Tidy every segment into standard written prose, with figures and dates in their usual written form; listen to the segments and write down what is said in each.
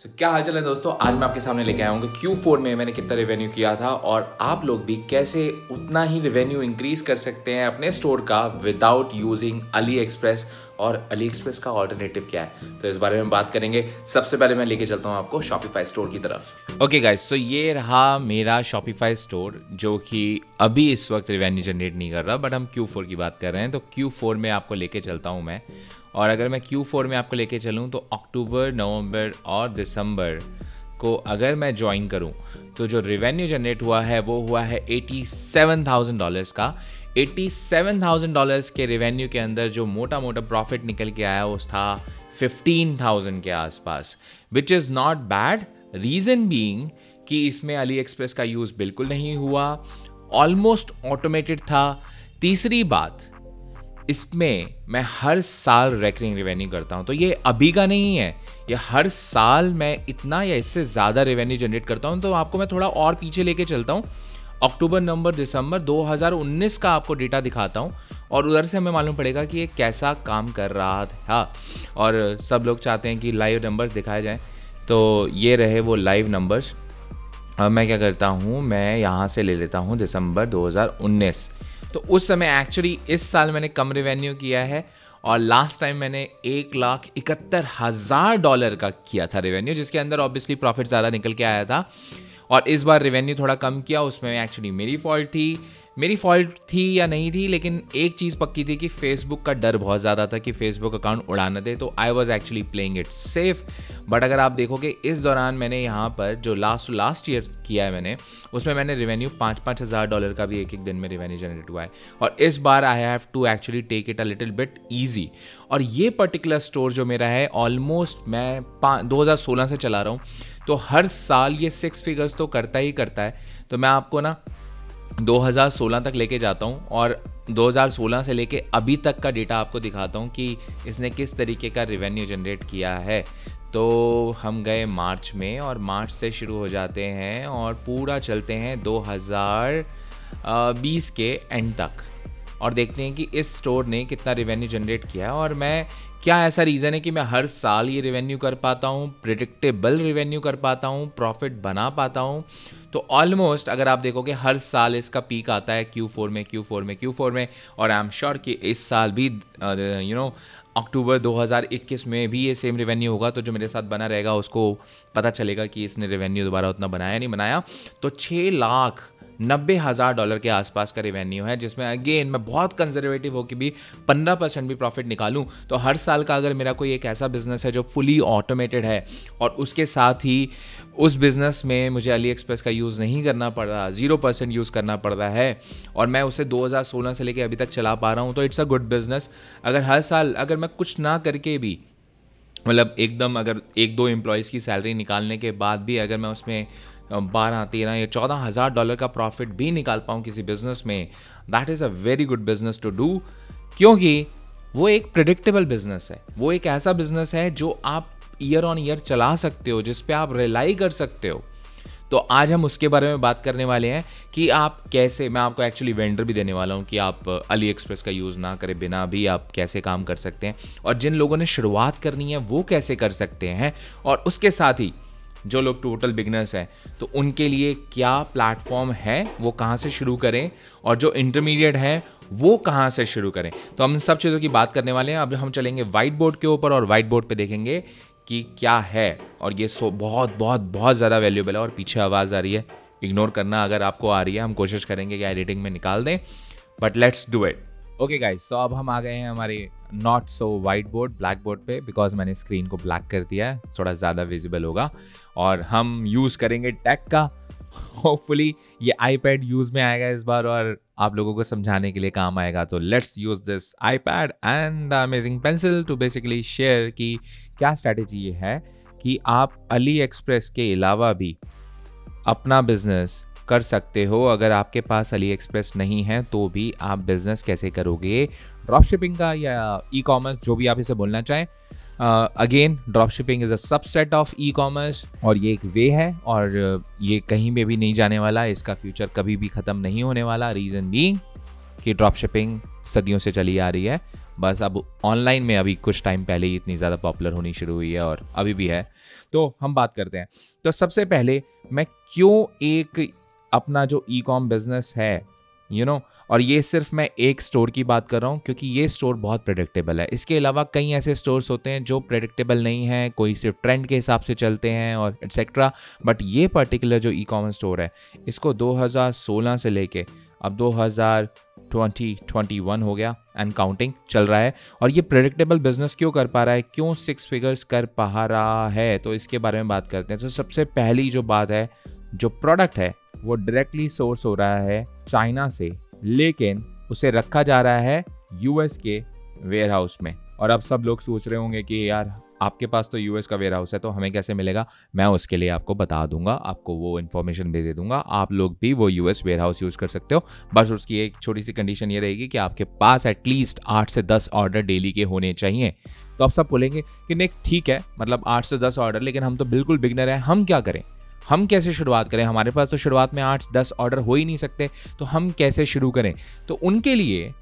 तो क्या हाल चाल है दोस्तों। आज मैं आपके सामने लेके आया हूँ कि Q4 में मैंने कितना रेवेन्यू किया था और आप लोग भी कैसे उतना ही रेवेन्यू इंक्रीज कर सकते हैं अपने स्टोर का विदाउट यूजिंग अली एक्सप्रेस, और अली एक्सप्रेस का ऑल्टरनेटिव क्या है, तो इस बारे में बात करेंगे। सबसे पहले मैं लेके चलता हूँ आपको शॉपिफाई स्टोर की तरफ। ओके गाइस, तो ये रहा मेरा शॉपिफाई स्टोर जो कि अभी इस वक्त रेवेन्यू जनरेट नहीं कर रहा, बट हम Q4 की बात कर रहे हैं। तो Q4 में आपको लेके चलता हूँ मैं, और अगर मैं Q4 में आपको लेके चलूँ तो अक्टूबर, नवंबर और दिसंबर को अगर मैं ज्वाइन करूँ तो जो रेवेन्यू जनरेट हुआ है वो हुआ है $87,000 का। $87,000 के रेवेन्यू के अंदर जो मोटा मोटा प्रॉफिट निकल के आया वो था 15,000 के आसपास, which is not bad. Reason being कि इसमें अली एक्सप्रेस का यूज़ बिल्कुल नहीं हुआ, ऑलमोस्ट ऑटोमेटेड था। तीसरी बात, इसमें मैं हर साल रेकरिंग रेवेन्यू करता हूं, तो ये अभी का नहीं है, ये हर साल मैं इतना या इससे ज़्यादा रेवेन्यू जनरेट करता हूं। तो आपको मैं थोड़ा और पीछे लेके चलता हूं, अक्टूबर, नवंबर, दिसंबर 2019 का आपको डेटा दिखाता हूं, और उधर से हमें मालूम पड़ेगा कि ये कैसा काम कर रहा था। और सब लोग चाहते हैं कि लाइव नंबर्स दिखाए जाएँ, तो ये रहे वो लाइव नंबर्स। अब मैं क्या करता हूँ, मैं यहाँ से ले लेता हूँ दिसंबर 2019। तो उस समय एक्चुअली इस साल मैंने कम रेवेन्यू किया है, और लास्ट टाइम मैंने $1,71,000 का किया था रेवेन्यू, जिसके अंदर ऑब्वियसली प्रॉफिट ज़्यादा निकल के आया था। और इस बार रेवेन्यू थोड़ा कम किया, उसमें एक्चुअली मेरी फॉल्ट थी या नहीं थी, लेकिन एक चीज़ पक्की थी कि फेसबुक का डर बहुत ज़्यादा था कि फेसबुक अकाउंट उड़ा न दे, तो I was actually playing it safe. But अगर आप देखोगे इस दौरान मैंने यहाँ पर जो लास्ट ईयर किया है मैंने, उसमें मैंने रेवेन्यू $5,000 का भी एक दिन में रेवेन्यू जनरेट हुआ है। और इस बार I have to actually take it a little bit easy. और ये पर्टिकुलर स्टोर जो मेरा है ऑलमोस्ट मैं 2016 से चला रहा हूँ, तो हर साल ये 6 फिगर्स तो करता ही करता है। तो मैं आपको ना 2016 तक लेके जाता हूँ, और 2016 से लेके अभी तक का डेटा आपको दिखाता हूँ कि इसने किस तरीके का रेवेन्यू जनरेट किया है। तो हम गए मार्च में, और मार्च से शुरू हो जाते हैं और पूरा चलते हैं 2020 के एंड तक, और देखते हैं कि इस स्टोर ने कितना रेवेन्यू जनरेट किया है। और मैं क्या ऐसा रीज़न है कि मैं हर साल ये रेवेन्यू कर पाता हूँ, प्रिडिक्टेबल रेवेन्यू कर पाता हूँ, प्रॉफिट बना पाता हूँ। तो ऑलमोस्ट अगर आप देखोगे हर साल इसका पीक आता है Q4 में, और आई एम श्योर कि इस साल भी अक्टूबर 2021 में भी ये सेम रेवेन्यू होगा। तो जो मेरे साथ बना रहेगा उसको पता चलेगा कि इसने रेवेन्यू दोबारा उतना बनाया नहीं बनाया। तो $6,90,000 के आसपास का रेवेन्यू है, जिसमें अगेन मैं बहुत कंजर्वेटिव हो कि भी 15% भी प्रॉफिट निकालूं। तो हर साल का अगर मेरा कोई एक ऐसा बिजनेस है जो फुली ऑटोमेटेड है, और उसके साथ ही उस बिज़नेस में मुझे अली एक्सप्रेस का यूज़ नहीं करना पड़ रहा, 0% यूज़ करना पड़ रहा है, और मैं उसे 2016 से लेके अभी तक चला पा रहा हूँ, तो इट्स अ गुड बिजनेस। अगर हर साल अगर मैं कुछ ना करके भी, मतलब एकदम अगर 1-2 एम्प्लॉयज़ की सैलरी निकालने के बाद भी अगर मैं उसमें 12, 13 या $14,000 का प्रॉफिट भी निकाल पाऊँ किसी बिजनेस में, that is a very good business to do, क्योंकि वो एक प्रिडिक्टेबल बिजनेस है। वो एक ऐसा बिजनेस है जो आप ईयर ऑन ईयर चला सकते हो, जिस पे आप रिलाई कर सकते हो। तो आज हम उसके बारे में बात करने वाले हैं कि आप कैसे, मैं आपको एक्चुअली वेंडर भी देने वाला हूं कि आप अली एक्सप्रेस का यूज़ ना करें बिना भी आप कैसे काम कर सकते हैं, और जिन लोगों ने शुरुआत करनी है वो कैसे कर सकते हैं, और उसके साथ ही जो लोग टोटल बिगनर्स हैं तो उनके लिए क्या प्लेटफॉर्म है, वो कहाँ से शुरू करें, और जो इंटरमीडिएट हैं वो कहाँ से शुरू करें। तो हम इन सब चीज़ों की बात करने वाले हैं। अब हम चलेंगे वाइट बोर्ड के ऊपर, और वाइट बोर्ड पे देखेंगे कि क्या है, और ये बहुत बहुत बहुत ज़्यादा वैल्यूएबल है। और पीछे आवाज़ आ रही है, इग्नोर करना अगर आपको आ रही है, हम कोशिश करेंगे कि एडिटिंग में निकाल दें, but let's do it. Okay guys, तो अब हम आ गए हैं हमारे not so white board, black board पे, बिकॉज मैंने स्क्रीन को ब्लैक कर दिया है, थोड़ा ज़्यादा विजिबल होगा, और हम यूज़ करेंगे टेक का। होपफुली ये आईपैड यूज़ में आएगा इस बार, और आप लोगों को समझाने के लिए काम आएगा। तो let's use this iPad and the amazing pencil to basically share कि क्या स्ट्रैटेजी ये है कि आप अली एक्सप्रेस के अलावा भी अपना बिजनेस कर सकते हो। अगर आपके पास अली एक्सप्रेस नहीं है तो भी आप बिजनेस कैसे करोगे, ड्रॉप शिपिंग का या ई कॉमर्स, जो भी आप इसे बोलना चाहें। Again drop shipping is a subset of e commerce, और ये एक वे है, और ये कहीं में भी नहीं जाने वाला, इसका फ्यूचर कभी भी ख़त्म नहीं होने वाला। रीज़न बीइंग कि ड्रॉप शिपिंग सदियों से चली आ रही है, बस अब ऑनलाइन में अभी कुछ टाइम पहले ही इतनी ज़्यादा पॉपुलर होनी शुरू हुई है और अभी भी है। तो हम बात करते हैं। तो सबसे पहले मैं क्यों एक अपना जो ई कॉम बिजनेस है और ये सिर्फ मैं एक स्टोर की बात कर रहा हूँ क्योंकि ये स्टोर बहुत प्रेडिक्टेबल है। इसके अलावा कई ऐसे स्टोर्स होते हैं जो प्रेडिक्टेबल नहीं हैं, कोई सिर्फ ट्रेंड के हिसाब से चलते हैं और एटसेट्रा। बट ये पर्टिकुलर जो ई कॉमर्स स्टोर है, इसको 2016 से लेके अब 2021 हो गया एंड काउंटिंग चल रहा है। और ये प्रेडिक्टेबल बिजनेस क्यों कर पा रहा है, क्यों 6 फिगर्स कर पा रहा है, तो इसके बारे में बात करते हैं। तो सबसे पहली जो बात है, जो प्रोडक्ट है वो डायरेक्टली सोर्स हो रहा है चाइना से, लेकिन उसे रखा जा रहा है यूएस के वेयर हाउस में। और अब सब लोग सोच रहे होंगे कि यार आपके पास तो यूएस का वेयर हाउस है तो हमें कैसे मिलेगा। मैं उसके लिए आपको बता दूंगा, आपको वो इन्फॉर्मेशन भी दे दूंगा। आप लोग भी वो यूएस वेयर हाउस यूज़ कर सकते हो। बस उसकी एक छोटी सी कंडीशन ये रहेगी कि आपके पास एटलीस्ट 8 से 10 ऑर्डर डेली के होने चाहिए। तो आप सब बोलेंगे कि नहीं ठीक है, मतलब 8 से 10 ऑर्डर, लेकिन हम तो बिल्कुल बिगनर हैं, हम क्या करें, हम कैसे शुरुआत करें, हमारे पास तो शुरुआत में 8-10 ऑर्डर हो ही नहीं सकते, तो हम कैसे शुरू करें। तो उनके लिए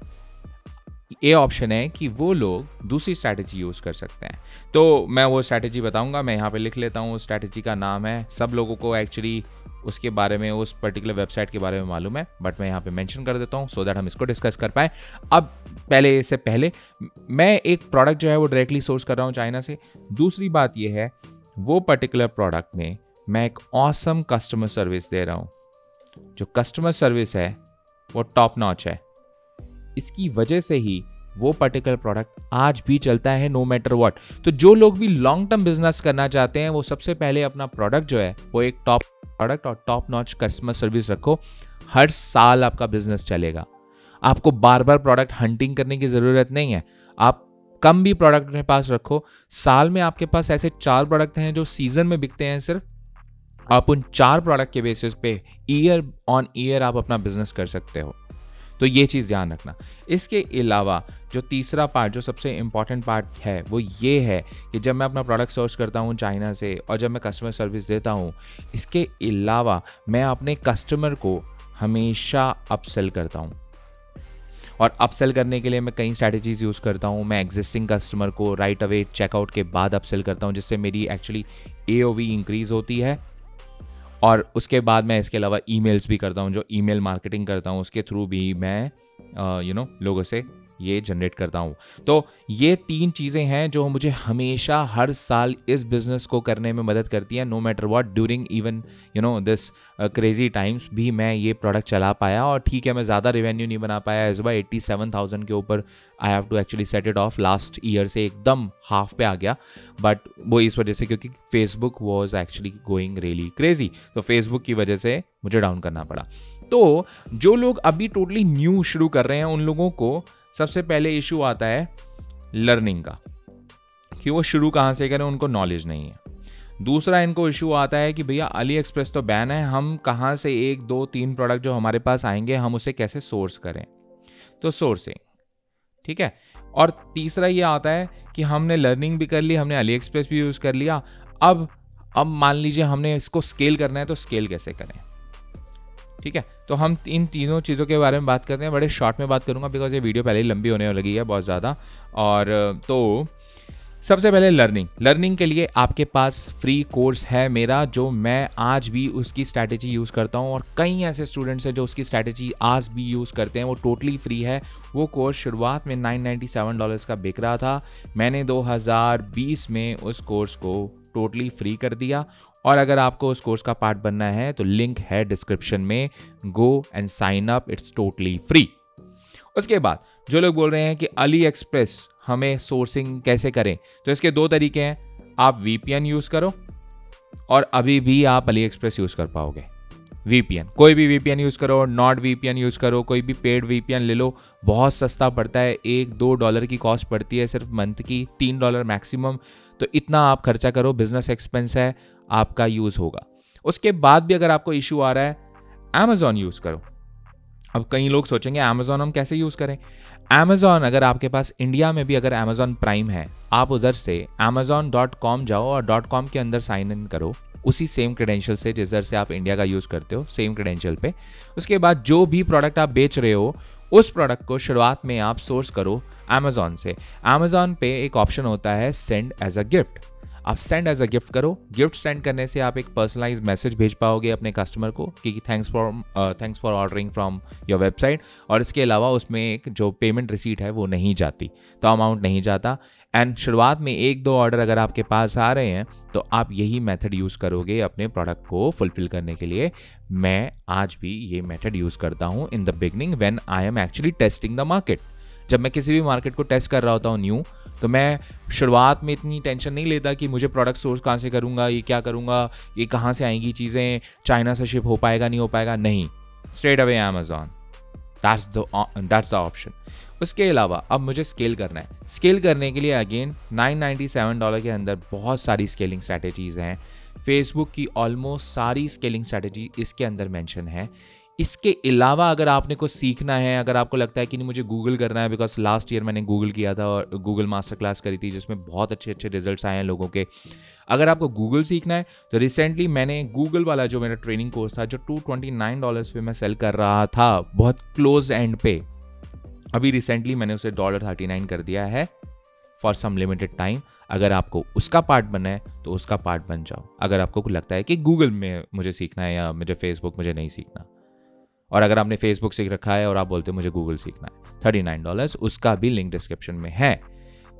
ये ऑप्शन है कि वो लोग दूसरी स्ट्रैटेजी यूज़ कर सकते हैं। तो मैं वो स्ट्रैटेजी बताऊंगा, मैं यहाँ पे लिख लेता हूँ। स्ट्रैटेजी का नाम है, सब लोगों को एक्चुअली उसके बारे में, उस पर्टिकुलर वेबसाइट के बारे में मालूम है, बट मैं यहाँ पे मेंशन कर देता हूँ सो दैट हम इसको डिस्कस कर पाएँ। अब इससे पहले मैं एक प्रोडक्ट जो है वो डायरेक्टली सोर्स कर रहा हूँ चाइना से। दूसरी बात ये है, वो पर्टिकुलर प्रोडक्ट में मैं एक ऑसम कस्टमर सर्विस दे रहा हूँ। जो कस्टमर सर्विस है वो टॉप नॉच है। इसकी वजह से ही वो पर्टिकुलर प्रोडक्ट आज भी चलता है नो मैटर व्हाट। तो जो लोग भी लॉन्ग टर्म बिजनेस करना चाहते हैं वो सबसे पहले अपना प्रोडक्ट जो है वो एक टॉप प्रोडक्ट और टॉप नॉच कस्टमर सर्विस रखो। हर साल आपका बिजनेस चलेगा। आपको बार बार प्रोडक्ट हंटिंग करने की ज़रूरत नहीं है। आप कम भी प्रोडक्ट अपने पास रखो। साल में आपके पास ऐसे 4 प्रोडक्ट हैं जो सीजन में बिकते हैं सिर्फ। आप उन 4 प्रोडक्ट के बेसिस पे ईयर ऑन ईयर आप अपना बिजनेस कर सकते हो। तो ये चीज़ ध्यान रखना। इसके अलावा जो तीसरा पार्ट, जो सबसे इम्पॉर्टेंट पार्ट है, वो ये है कि जब मैं अपना प्रोडक्ट सोर्स करता हूँ चाइना से और जब मैं कस्टमर सर्विस देता हूँ, इसके अलावा मैं अपने कस्टमर को हमेशा अपसेल करता हूँ। और अपसेल करने के लिए मैं कई स्ट्रैटेजीज यूज़ करता हूँ। मैं एग्जिस्टिंग कस्टमर को राइट अवे चेकआउट के बाद अपसेल करता हूँ, जिससे मेरी एक्चुअली AOV इंक्रीज़ होती है। और उसके बाद मैं इसके अलावा ईमेल्स भी करता हूँ, जो ईमेल मार्केटिंग करता हूँ उसके थ्रू भी मैं लोगों से ये जनरेट करता हूँ। तो ये 3 चीज़ें हैं जो मुझे हमेशा हर साल इस बिज़नेस को करने में मदद करती हैं। No matter what, during even this crazy times भी मैं ये प्रोडक्ट चला पाया। और ठीक है, मैं ज़्यादा रेवेन्यू नहीं बना पाया इस बार, 87,000 के ऊपर I have to actually set it off. Last year से एकदम हाफ पे आ गया, बट वो इस वजह से क्योंकि Facebook was actually going really crazy, तो फेसबुक की वजह से मुझे डाउन करना पड़ा। तो जो लोग अभी टोटली न्यू शुरू कर रहे हैं उन लोगों को सबसे पहले इशू आता है लर्निंग का, कि वो शुरू कहाँ से करें, उनको नॉलेज नहीं है। दूसरा इनको इशू आता है कि भैया अली एक्सप्रेस तो बैन है, हम कहाँ से 1, 2, 3 प्रोडक्ट जो हमारे पास आएंगे हम उसे कैसे सोर्स करें। तो सोर्सिंग, ठीक है। और तीसरा ये आता है कि हमने लर्निंग भी कर ली, हमने अली एक्सप्रेस भी यूज़ कर लिया, अब मान लीजिए हमने इसको स्केल करना है, तो स्केल कैसे करें। ठीक है, तो हम इन तीनों चीज़ों के बारे में बात करते हैं। बड़े शॉर्ट में बात करूंगा बिकॉज ये वीडियो पहले ही लंबी होने लगी है बहुत ज़्यादा। और तो सबसे पहले लर्निंग के लिए आपके पास फ्री कोर्स है मेरा, जो मैं आज भी उसकी स्ट्रैटेजी यूज़ करता हूँ और कई ऐसे स्टूडेंट्स हैं जो उसकी स्ट्रैटेजी आज भी यूज़ करते हैं। वो टोटली फ्री है। वो कोर्स शुरुआत में $997 का बिक रहा था। मैंने 2020 में उस कोर्स को टोटली फ्री कर दिया। और अगर आपको उस कोर्स का पार्ट बनना है तो लिंक है डिस्क्रिप्शन में, go and sign up, it's totally free. उसके बाद जो लोग बोल रहे हैं कि अली एक्सप्रेस हमें सोर्सिंग कैसे करें, तो इसके 2 तरीके हैं। आप VPN यूज़ करो और अभी भी आप अली एक्सप्रेस यूज़ कर पाओगे। VPN, कोई भी VPN यूज़ करो, नॉट VPN यूज़ करो, कोई भी पेड VPN ले लो, बहुत सस्ता पड़ता है। $1-2 की कॉस्ट पड़ती है सिर्फ मंथ की, $3 मैक्सिमम। तो इतना आप खर्चा करो, बिजनेस एक्सपेंस है, आपका यूज़ होगा। उसके बाद भी अगर आपको इशू आ रहा है, Amazon यूज़ करो। अब कई लोग सोचेंगे Amazon हम कैसे यूज़ करें। Amazon, अगर आपके पास इंडिया में भी अगर Amazon प्राइम है, आप उधर से amazon.com जाओ और .com के अंदर साइन इन करो उसी सेम क्रेडेंशियल से जिधर से आप इंडिया का यूज़ करते हो, सेम क्रेडेंशियल पे। उसके बाद जो भी प्रोडक्ट आप बेच रहे हो उस प्रोडक्ट को शुरुआत में आप सोर्स करो अमेजोन से। अमेजोन पे एक ऑप्शन होता है सेंड एज अ गिफ्ट, आप सेंड एज अ गिफ्ट करो। गिफ्ट सेंड करने से आप एक पर्सनलाइज मैसेज भेज पाओगे अपने कस्टमर को कि thanks for ordering from your website, और इसके अलावा उसमें एक जो पेमेंट रिसीट है वो नहीं जाती, तो अमाउंट नहीं जाता। एंड शुरुआत में 1-2 ऑर्डर अगर आपके पास आ रहे हैं तो आप यही मेथड यूज़ करोगे अपने प्रोडक्ट को फुलफिल करने के लिए। मैं आज भी ये मेथड यूज़ करता हूँ in the beginning when I am actually testing the market. जब मैं किसी भी मार्केट को टेस्ट कर रहा होता हूँ न्यू, तो मैं शुरुआत में इतनी टेंशन नहीं लेता कि मुझे प्रोडक्ट सोर्स कहाँ से करूँगा, ये क्या करूँगा, ये कहाँ से आएंगी चीज़ें, चाइना से शिप हो पाएगा नहीं हो पाएगा, नहीं, straight away Amazon, that's the option. उसके अलावा अब मुझे स्केल करना है। स्केल करने के लिए अगेन $997 के अंदर बहुत सारी स्केलिंग स्ट्रैटेजीज़ हैं। फेसबुक की ऑलमोस्ट सारी स्केलिंग स्ट्रैटेजी इसके अंदर मेंशन है। इसके अलावा अगर आपने कुछ सीखना है, अगर आपको लगता है कि नहीं मुझे गूगल करना है, बिकॉज लास्ट ईयर मैंने गूगल किया था और गूगल मास्टर क्लास करी थी जिसमें बहुत अच्छे अच्छे रिजल्ट्स आए हैं लोगों के। अगर आपको गूगल सीखना है तो रिसेंटली मैंने गूगल वाला जो मेरा ट्रेनिंग कोर्स था, जो $229 पे मैं सेल कर रहा था बहुत क्लोज एंड पे, अभी रिसेंटली मैंने उसे $39 कर दिया है फॉर सम लिमिटेड टाइम। अगर आपको उसका पार्ट बनना है तो उसका पार्ट बन जाओ। अगर आपको लगता है कि गूगल में मुझे सीखना है या मुझे फेसबुक मुझे नहीं सीखना, और अगर आपने फेसबुक सीख रखा है और आप बोलते हो मुझे गूगल सीखना है, $39, उसका भी लिंक डिस्क्रिप्शन में है।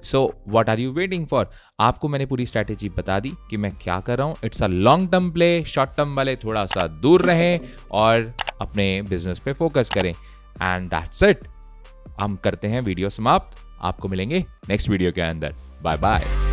So what are you waiting for? आपको मैंने पूरी स्ट्रैटेजी बता दी कि मैं क्या कर रहा हूँ। It's a long term play, short term वाले थोड़ा सा दूर रहें और अपने बिजनेस पे फोकस करें। And that's it. हम करते हैं वीडियो समाप्त। आपको मिलेंगे नेक्स्ट वीडियो के अंदर। Bye bye.